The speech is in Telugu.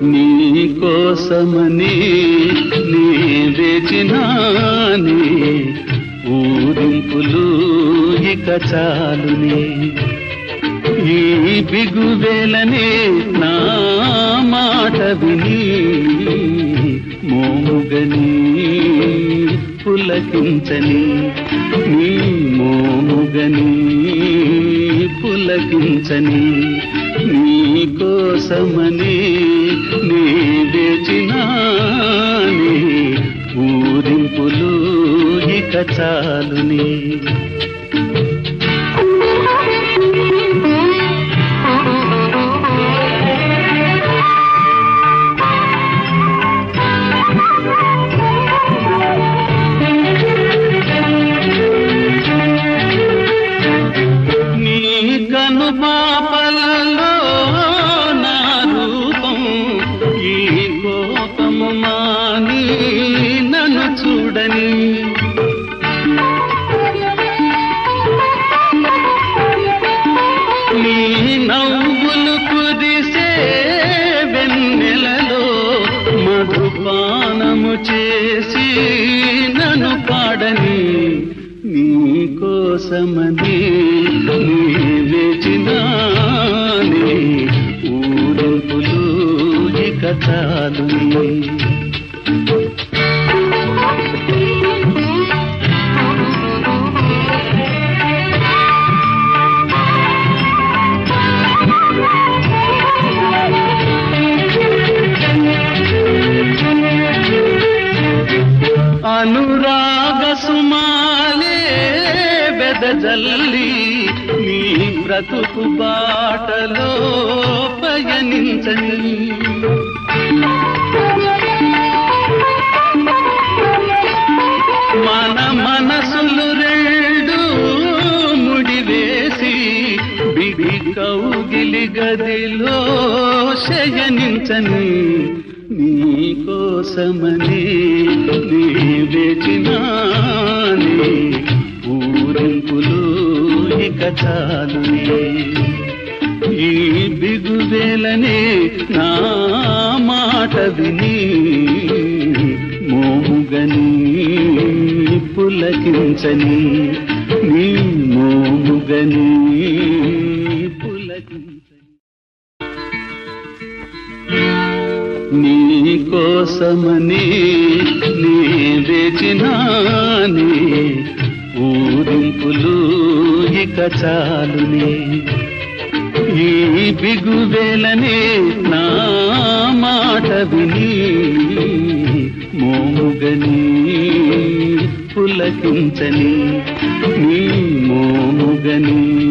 నీ కోసమని నీ వేచినానే ఊరింపులు ఇక చాలునే ఈ బిగువేలనే నా మాట విని మోముగని పులకించని నీ మోముగని పులకించని నీ కోసమని నీ వేచినానే ఊరింపులు ఇక చాలుని పాపలలో నా రూపం ఈ కోపము మాని నన్ను చూడని నీ నవ్వులు కుదిసే వెన్నెలలో మధుపానము చేసి నన్ను పాడని నీ కోసమని నీ వేచినానే ఊరింపులు ఇక చాలుని అనురాగ సుమాలే వెదజల్లి నీ బ్రతుకు బాటలో పయనించని మన మనసులు రెండు ముడివేసి బిగి కౌగిలి గదిలో శయనించని నీ కోసమని నీ వేచినానే ఊరింపులు ఇక చాలుని ఈ బిగువేలనే నా మాట విని మోముగని పులకించని నీ మోముగని పులకించని నీ కోసమని నీ వేచినానే ఊరింపులు ఇక చాలుని ఈ బిగువేలనే నా మాట విని మోముగని పులకించని నీ మోముగని